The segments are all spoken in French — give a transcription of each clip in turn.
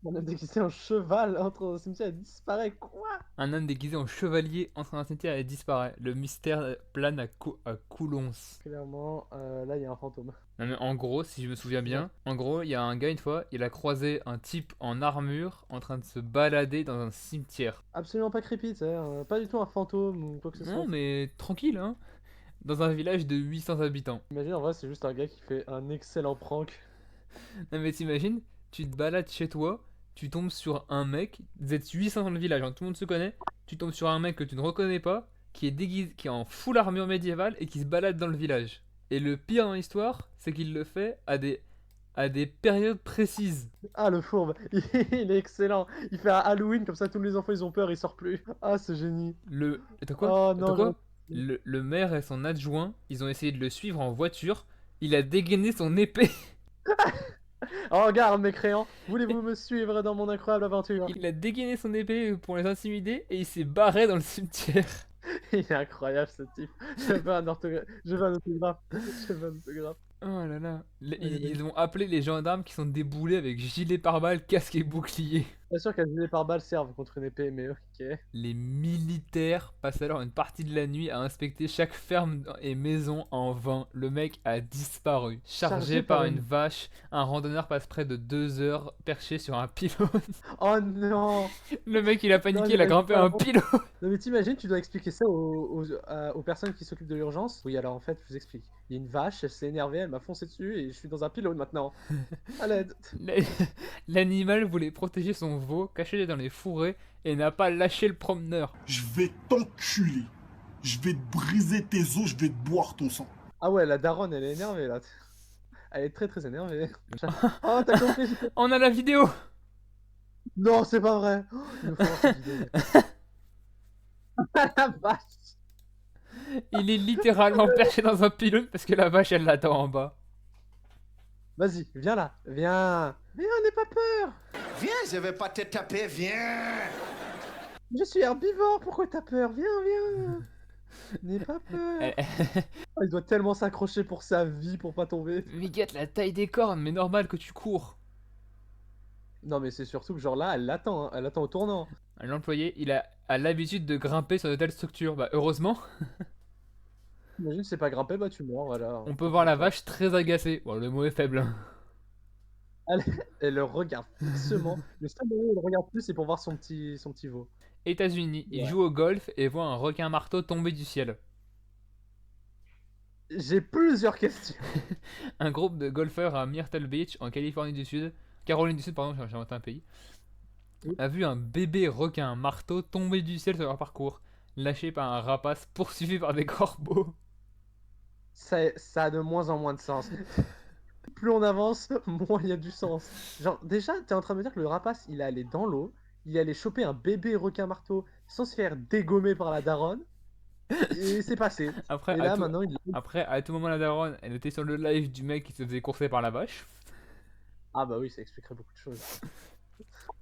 Un homme déguisé en cheval entre dans le cimetière et disparaît. Quoi? Un homme déguisé en chevalier entre dans un cimetière et disparaît. Le mystère plane à Coulons. Clairement, là, il y a un fantôme. Non mais en gros, si je me souviens Genre, bien, en gros, il y a un gars une fois, il a croisé un type en armure en train de se balader dans un cimetière. absolument pas creepy, tu sais, pas du tout un fantôme ou quoi que ce Non soit. mais tranquille, hein. Dans un village de 800 habitants. Imagine, en vrai, c'est juste un gars qui fait un excellent prank. Non mais t'imagines, tu te balades chez toi, tu tombes sur un mec, vous êtes 800 dans le village, hein, tout le monde se connaît, tu tombes sur un mec que tu ne reconnais pas, qui est déguisé, qui est en full armure médiévale et qui se balade dans le village. Et le pire dans l'histoire, c'est qu'il le fait à des périodes précises. Ah, le fourbe, il est excellent. Il fait un Halloween, comme ça tous les enfants ils ont peur, ils sortent plus. Ah, ce génie. T'as quoi? Oh T'as non, quoi? Le maire et son adjoint, ils ont essayé de le suivre en voiture, il a dégainé son épée. Oh, regarde mes créants, voulez-vous me suivre dans mon incroyable aventure? Il a dégainé son épée pour les intimider et il s'est barré dans le cimetière. Il est incroyable ce type. Je veux un orthographe. Je veux un autographe. Je veux un autographe. Oh là là. Il est Ils magnifique. ont appelé les gendarmes qui sont déboulés avec gilet pare-balles, casque et bouclier. Bien sûr qu'un gilet pare-balles servent contre une épée, mais ok. Les militaires passent alors une partie de la nuit à inspecter chaque ferme et maison en vain. Le mec a disparu. Chargé Chargé par par une une. vache, un randonneur passe près de 2 heures perché sur un pylône. Oh non! Le mec il a Non, paniqué, il a j'imagine grimpé pas. un pylône. Non, mais t'imagines, tu dois expliquer ça aux personnes qui s'occupent de l'urgence. Oui, alors en fait, je vous explique. Il y a une vache, elle s'est énervée, elle m'a foncé dessus et je suis dans un pylône maintenant. À l'aide. L'animal voulait protéger son veau caché dans les fourrés et n'a pas lâché le promeneur. Je vais t'enculer. Je vais te briser tes os, je vais te boire ton sang. Ah ouais, la daronne, elle est énervée là. Elle est très très énervée. Oh, t'as compris? On a la vidéo. Non, c'est pas vrai. Oh, il nous faut voir cette vidéo. La vache. Il est littéralement perché dans un pylône parce que la vache elle l'attend en bas. Vas-y, viens là. Viens. Viens, n'aie pas peur. Viens, je vais pas te taper, viens. Je suis herbivore, pourquoi t'as peur? Viens, viens. N'aie pas peur. Elle- Oh, il doit tellement s'accrocher pour sa vie pour pas tomber. Miguette, la taille des cornes, mais normal que tu cours. Non, mais c'est surtout que genre là, elle l'attend, hein. Elle attend au tournant. L'employé, a l'habitude de grimper sur de telles structures. Bah heureusement, Imagine, c'est pas grimpé, bah tu meurs, voilà. on peut Tant voir pis pour la toi. vache très agacée. Bon, le mot est faible, hein. Elle, elle le regarde fixement. Le seul moment où elle le regarde plus, c'est pour voir son petit veau. États-Unis, il Ouais. joue au golf et voit un requin marteau tomber du ciel. J'ai plusieurs questions. Un groupe de golfeurs à Myrtle Beach, en Californie du Sud, Caroline du Sud, pardon, j'ai inventé un pays, Oui. a vu un bébé requin marteau tomber du ciel sur leur parcours, lâché par un rapace poursuivi par des corbeaux. Ça a de moins en moins de sens. Plus on avance, moins il y a du sens. Genre, déjà, t'es en train de me dire que le rapace, il est allé dans l'eau, il est allé choper un bébé requin marteau sans se faire dégommer par la daronne, et c'est passé. Après, Et là, maintenant, il... à tout moment, la daronne, elle était sur le live du mec qui se faisait courser par la vache. Ah bah oui, ça expliquerait beaucoup de choses.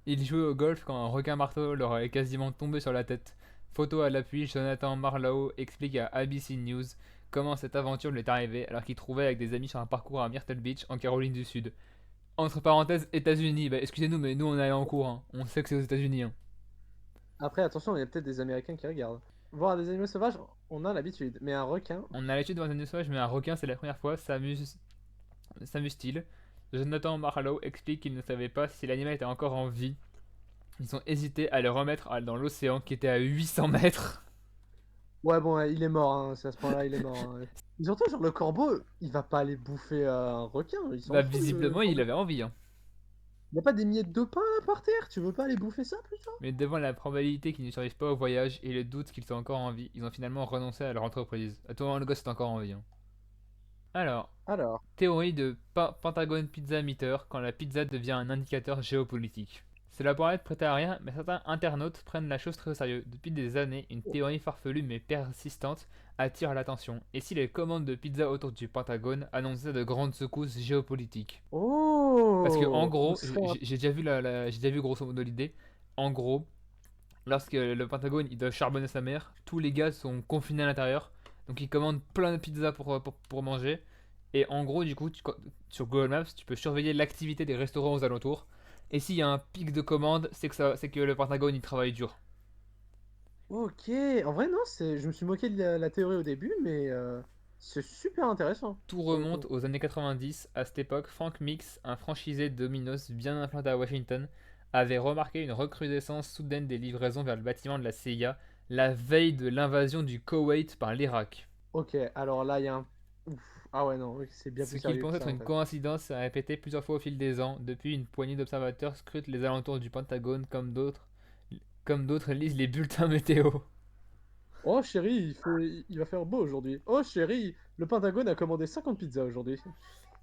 Il jouait au golf quand un requin marteau leur est quasiment tombé sur la tête. Photo à l'appui, Jonathan Marlowe explique à ABC News comment cette aventure lui est arrivée alors qu'il trouvait avec des amis sur un parcours à Myrtle Beach en Caroline du Sud. Entre parenthèses, États-Unis. Bah, excusez-nous, mais nous on est allé en cours, hein. On sait que c'est aux États-Unis, hein. Après, attention, il y a peut-être des Américains qui regardent. Voir des animaux sauvages, on a l'habitude, mais un requin... On a l'habitude de voir un sauvage, mais un requin c'est la première fois. S'amuse-t-il? Jonathan Marlowe explique qu'il ne savait pas si l'animal était encore en vie. Ils ont hésité à le remettre dans l'océan qui était à 800 mètres. Ouais, bon, il est mort, hein, c'est à ce point-là, il est mort. Hein. Et surtout, genre, le corbeau, il va pas aller bouffer un requin, il s'en Bah, fout, le visiblement, il corbeau. avait envie, hein. Il y a pas des miettes de pain là par terre, tu veux pas aller bouffer ça plutôt? Mais devant la probabilité qu'ils ne survivent pas au voyage et le doute qu'ils soient encore en vie, ils ont finalement renoncé à leur entreprise. À tout moment, le gosse est encore en vie, hein. Alors, Alors, théorie de Pentagon Pizza Meter quand la pizza devient un indicateur géopolitique. Cela pourrait être prêté à rien, mais certains internautes prennent la chose très au sérieux. Depuis des années, une théorie farfelue mais persistante attire l'attention. Et si les commandes de pizza autour du Pentagone annonçaient de grandes secousses géopolitiques? Parce que en oh, donc gros, ce serait j'ai déjà vu j'ai déjà vu grosso modo l'idée. En gros, lorsque le Pentagone il doit charbonner sa mère, tous les gars sont confinés à l'intérieur, donc ils commandent plein de pizzas pour manger. Et en gros, du coup, sur Google Maps, tu peux surveiller l'activité des restaurants aux alentours. Et s'il y a un pic de commande, c'est que le Pentagone il travaille dur. Ok, en vrai, non, je me suis moqué de la théorie au début, mais c'est super intéressant, Tout pour le remonte coup. aux années 90. À cette époque, Frank Mix, un franchisé de Domino's bien implanté à Washington, avait remarqué une recrudescence soudaine des livraisons vers le bâtiment de la CIA la veille de l'invasion du Koweït par l'Irak. Ok, alors là, il y a un... Ouf. Ah ouais, non, oui, c'est bien Ce plus qu'il sérieux pense que être ça, en une fait. coïncidence s'est répété plusieurs fois au fil des ans. Depuis, une poignée d'observateurs scrutent les alentours du Pentagone comme d'autres lisent les bulletins météo. Oh chérie, il va faire beau aujourd'hui. Oh chérie, le Pentagone a commandé 50 pizzas aujourd'hui.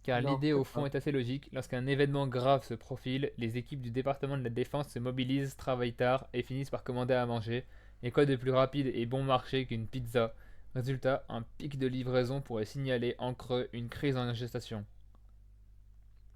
Car Non, l'idée au peut-être fond pas. est assez logique, lorsqu'un événement grave se profile, les équipes du département de la défense se mobilisent, travaillent tard et finissent par commander à manger. Et quoi de plus rapide et bon marché qu'une pizza? Résultat, un pic de livraison pourrait signaler en creux une crise en gestation.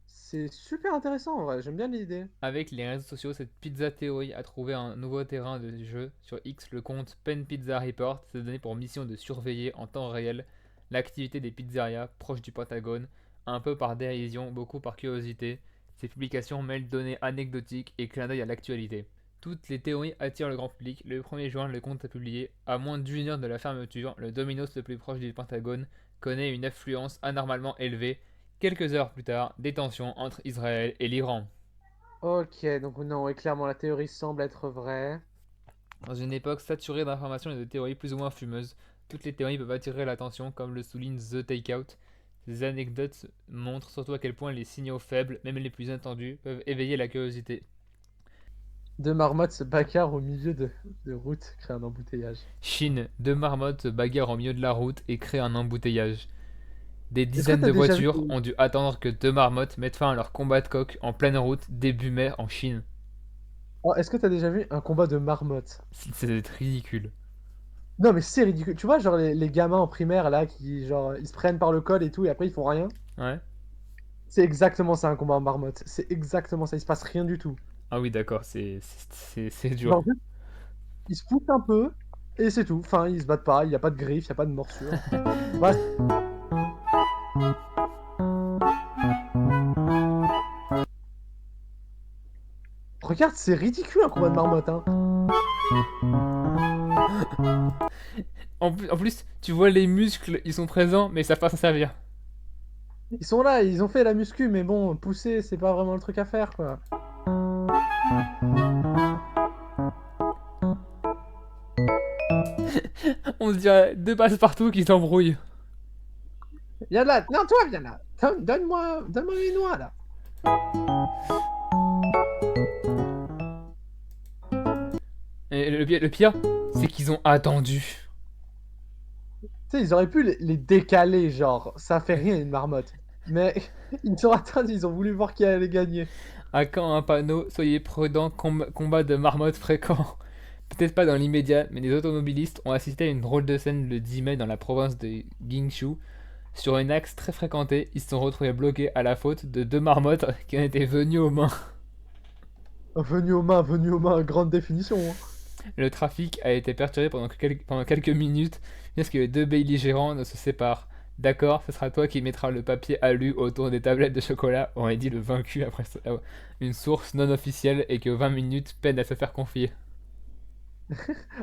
C'est super intéressant, en vrai, j'aime bien l'idée. Avec les réseaux sociaux, cette pizza théorie a trouvé un nouveau terrain de jeu. Sur X, le compte Pen Pizza Report s'est donné pour mission de surveiller en temps réel l'activité des pizzerias proches du Pentagone, un peu par dérision, beaucoup par curiosité. Ces publications mêlent données anecdotiques et clins d'œil à l'actualité. Toutes les théories attirent le grand public. Le 1er juin, le compte a publié à moins d'une heure de la fermeture, le Domino's le plus proche du Pentagone connaît une affluence anormalement élevée. Quelques heures plus tard, des tensions entre Israël et l'Iran. Ok, donc non, et clairement, la théorie semble être vraie. Dans une époque saturée d'informations et de théories plus ou moins fumeuses, toutes les théories peuvent attirer l'attention, comme le souligne The Takeout. Ces anecdotes montrent surtout à quel point les signaux faibles, même les plus attendus, peuvent éveiller la curiosité. Deux marmottes se bagarrent au milieu de route, créent un embouteillage. Chine, deux marmottes se bagarrent au milieu de la route et créent un embouteillage. Des Est-ce que dizaines t'as de déjà vu... voitures ont dû attendre que deux marmottes mettent fin à leur combat de coq en pleine route début mai en Chine. Oh, est-ce que t'as déjà vu un combat de marmottes? C'est ridicule. Non, mais c'est ridicule. Tu vois, genre, les gamins en primaire, là, qui, genre, ils se prennent par le col et tout, et après, ils font rien. Ouais. C'est exactement ça, un combat en marmotte. C'est exactement ça, il se passe rien du tout. Ah oui, d'accord, c'est dur. Genre, juste, ils se poussent un peu, et c'est tout. Enfin, ils se battent pas, il n'y a pas de griffes, il n'y a pas de morsure. Bah, regarde, c'est ridicule, un combat de marmotte, hein. En plus, tu vois les muscles, ils sont présents, mais ça savent pas s'en servir. Ils sont là, ils ont fait la muscu, mais bon, pousser, c'est pas vraiment le truc à faire, quoi. On se dirait deux passe-partout qui s'embrouillent. Viens là, non, toi, viens là. Donne-moi mes noix, là. Et le pire, c'est qu'ils ont attendu. Tu sais, ils auraient pu les décaler, genre, ça fait rien une marmotte. Mais ils sont attendus, ils ont voulu voir qui allait gagner. À quand un panneau, soyez prudents, combat de marmottes fréquent. Peut-être pas dans l'immédiat, mais les automobilistes ont assisté à une drôle de scène le 10 mai dans la province de Guingzhou. Sur un axe très fréquenté, ils se sont retrouvés bloqués à la faute de deux marmottes qui en étaient venues aux mains. Venu aux mains, grande définition, hein. Le trafic a été perturbé pendant quelques minutes, jusqu'à ce que les deux belligérants ne se séparent. D'accord, ce sera toi qui mettras le papier alu autour des tablettes de chocolat, aurait dit le vaincu après une source non officielle et que 20 minutes peine à se faire confier.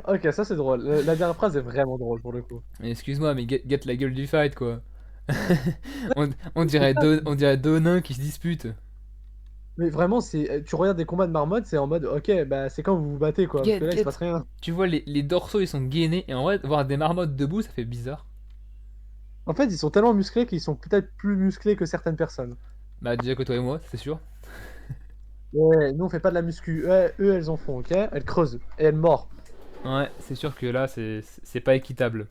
Ok, ça c'est drôle. La dernière phrase est vraiment drôle pour le coup. Mais excuse-moi, mais get la gueule du fight quoi. C'est ça. On dirait deux nains qui se disputent. Mais vraiment, tu regardes des combats de marmotte, c'est en mode, ok, bah c'est quand vous vous battez quoi, parce que là il se passe rien. Tu vois, les dorsaux ils sont gainés, et en vrai, voir des marmottes debout ça fait bizarre. En fait, ils sont tellement musclés qu'ils sont peut-être plus musclés que certaines personnes. Bah, déjà que toi et moi, c'est sûr. Ouais, nous on fait pas de la muscu. Ouais, eux elles en font, ok? Elles creusent et elles mordent. Ouais, c'est sûr que là, c'est pas équitable.